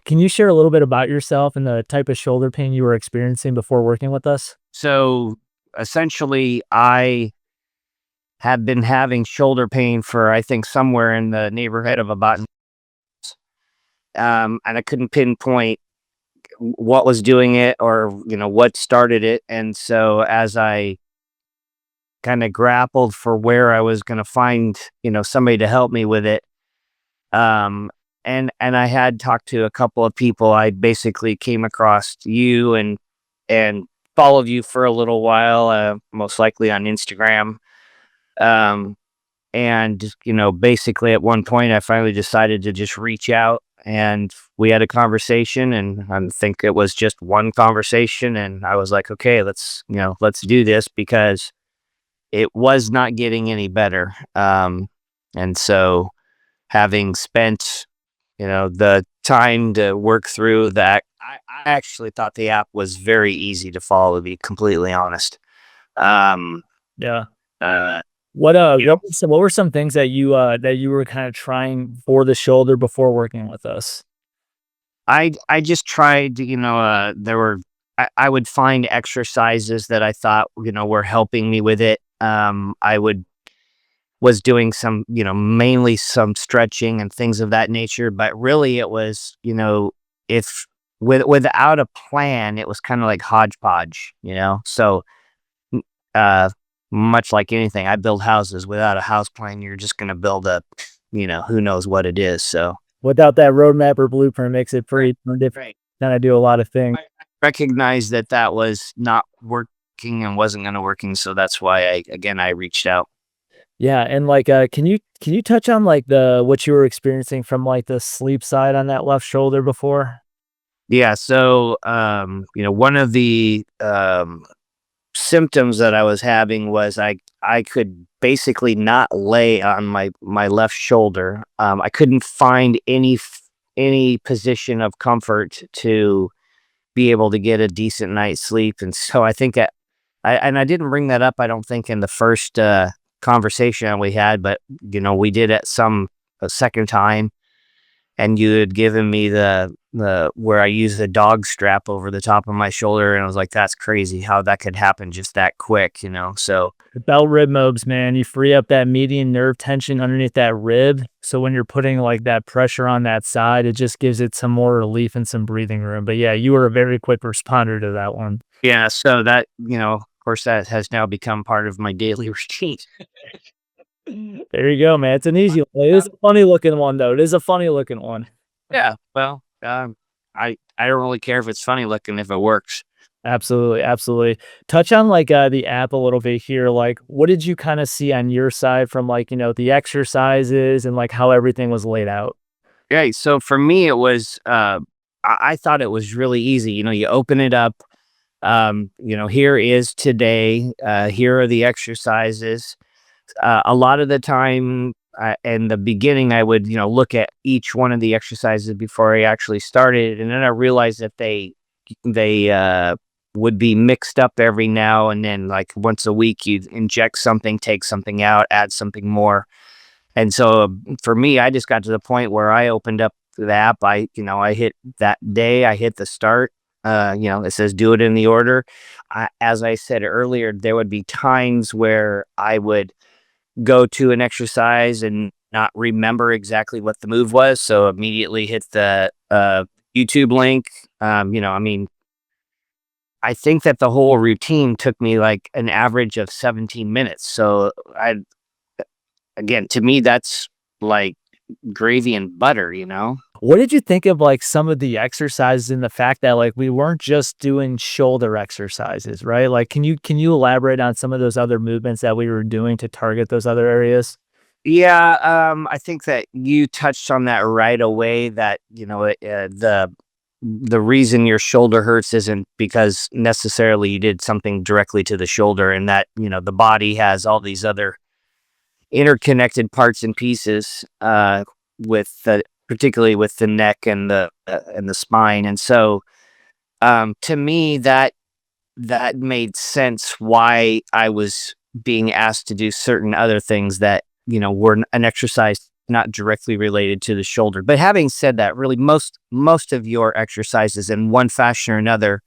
Can you share a little bit about yourself and the type of shoulder pain you were experiencing before working with us? So essentially, I have been having shoulder pain for I think somewhere in the neighborhood of about, and I couldn't pinpoint what was doing it or what started it. And so as I kind of grappled for where I was going to find somebody to help me with it, um, and I had talked to a couple of people. I basically came across you and followed you for a little while, most likely on Instagram. Um, and basically at one point I finally decided to just reach out, and we had a conversation, and I think it was just one conversation, and I was like, okay, let's do this, because it was not getting any better. And so having spent the time to work through that, I actually thought the app was very easy to follow, to be completely honest. Um, Yeah. uh, What what were some things that you were kind of trying for the shoulder before working with us? I just tried, there were I would find exercises that I thought, were helping me with it. I was doing some, mainly some stretching and things of that nature, but really it was, if without a plan, it was kind of like hodgepodge. So m- uh much like anything, I build houses. Without a house plan, you're just gonna build a, who knows what it is. So Without that roadmap or blueprint makes it right, pretty difficult right. to do a lot of things. I recognized that that was not working and wasn't gonna working, so that's why I reached out. Yeah, and can you touch on like the what you were experiencing from like the sleep side on that left shoulder before? Yeah, so, one of the, symptoms that I was having was I could basically not lay on my left shoulder. I couldn't find any position of comfort to be able to get a decent night's sleep, and so I think I didn't bring that up, I don't think, in the first, conversation we had, but, we did at a second time, and you had given me the where I use the dog strap over the top of my shoulder, and I was like, "That's crazy how that could happen just that quick." So The bell rib mobs, man, you free up that median nerve tension underneath that rib. So when you're putting like that pressure on that side, it just gives it some more relief and some breathing room. But yeah, you were a very quick responder to that one. yeah, so that, of course, that has now become part of my daily routine. There you go, man. It's an easy one. It is a funny looking one though. It is a funny looking one. Yeah, well, I don't really care if it's funny looking if it works. Absolutely, absolutely. Touch on like the app a little bit here. Like, what did you kind of see on your side from like, the exercises and like how everything was laid out? Yeah, so for me, it was, I thought it was really easy. You open it up, here is today, here are the exercises. A lot of the time, in the beginning, I would, look at each one of the exercises before I actually started, and then I realized that they would be mixed up every now and then. Like once a week, you inject something, take something out, add something more. And so for me, I just got to the point where I opened up the app. I hit that day, I hit the start. It says do it in the order. As I said earlier, there would be times where I would go to an exercise and not remember exactly what the move was. So immediately hit the YouTube link. I mean, I think that the whole routine took me like an average of 17 minutes. So again, to me, that's like gravy and butter. What did you think of like some of the exercises and the fact that like we weren't just doing shoulder exercises, right? Like can you elaborate on some of those other movements that we were doing to target those other areas? Yeah, I think that you touched on that right away. That the reason your shoulder hurts isn't because necessarily you did something directly to the shoulder, and that the body has all these other interconnected parts and pieces, particularly with the neck and the spine. And so, to me, that made sense why I was being asked to do certain other things that were an exercise not directly related to the shoulder. But having said that, really most of your exercises in one fashion or another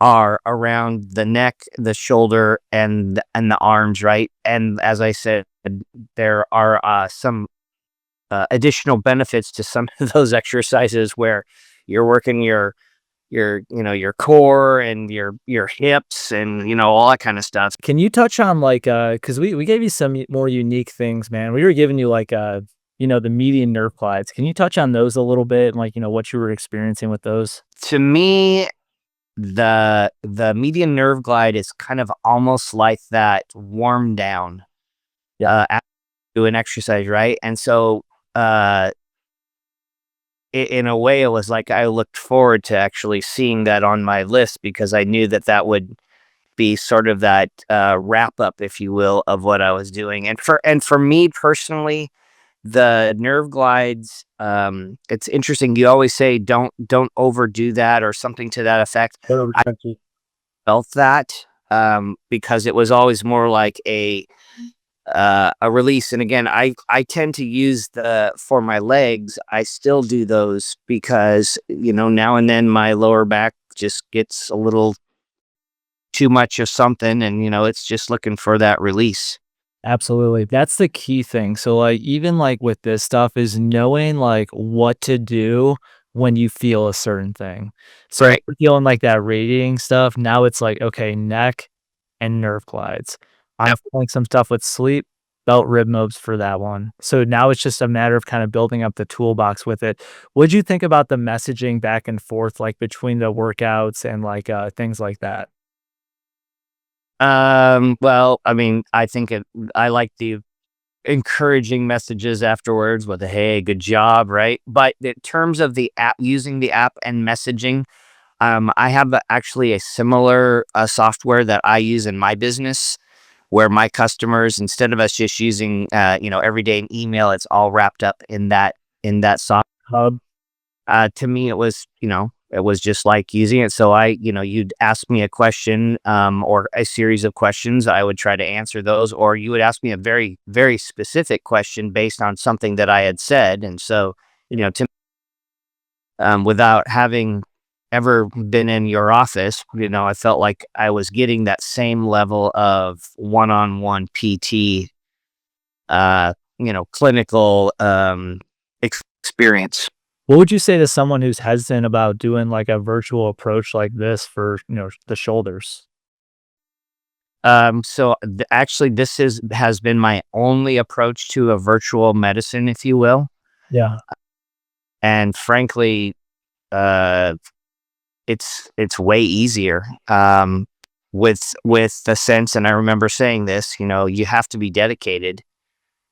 are around the neck, the shoulder, and the arms, right? And as I said, there are some additional benefits to some of those exercises where you're working your core and your hips and all that kind of stuff. Can you touch on like, cause we gave you some more unique things, man. We were giving you like, the median nerve glides. Can you touch on those a little bit and like, what you were experiencing with those? To me, the median nerve glide is kind of almost like that warm down Yeah. after you do an exercise, right? And so uh in a way, it was like I looked forward to actually seeing that on my list because I knew that that would be sort of that wrap up, if you will, of what I was doing. And for me personally, the nerve glides, it's interesting. You always say don't overdo that or something to that effect. I 100%. felt that because it was always more like a release. And again, I tend to use the for my legs. I still do those because now and then my lower back just gets a little too much of something, and it's just looking for that release. Absolutely. That's the key thing. So like even like with this stuff is knowing like what to do when you feel a certain thing. So if Right. you're feeling like that radiating stuff, now it's like, okay, neck and nerve glides. I'm Yep. feeling some stuff with sleep, belt rib mobs for that one. So now it's just a matter of kind of building up the toolbox with it. What'd you think about the messaging back and forth like between the workouts and like things like that? Well, I mean, I like the encouraging messages afterwards with a hey, good job, right? But in terms of the app, using the app and messaging, I have actually a similar software that I use in my business where my customers, instead of us just using, every day an email, it's all wrapped up in that soft hub. To me, it was just like using it. So you'd ask me a question, or a series of questions. I would try to answer those, or you would ask me a very, very specific question based on something that I had said. And so, without having ever been in your office, I felt like I was getting that same level of one-on-one PT, clinical experience. What would you say to someone who's hesitant about doing like a virtual approach like this for, the shoulders? Actually, this has been my only approach to a virtual medicine, if you will. Yeah. And frankly, uh, it's way easier. With the sense, and I remember saying this, you have to be dedicated.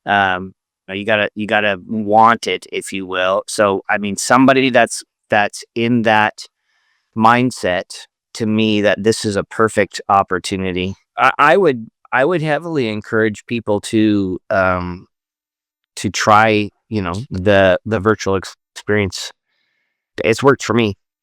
You gotta want it, if you will. So, I mean, somebody that's in that mindset, to me, that this is a perfect opportunity. I would heavily encourage people to try, the virtual experience. It's worked for me.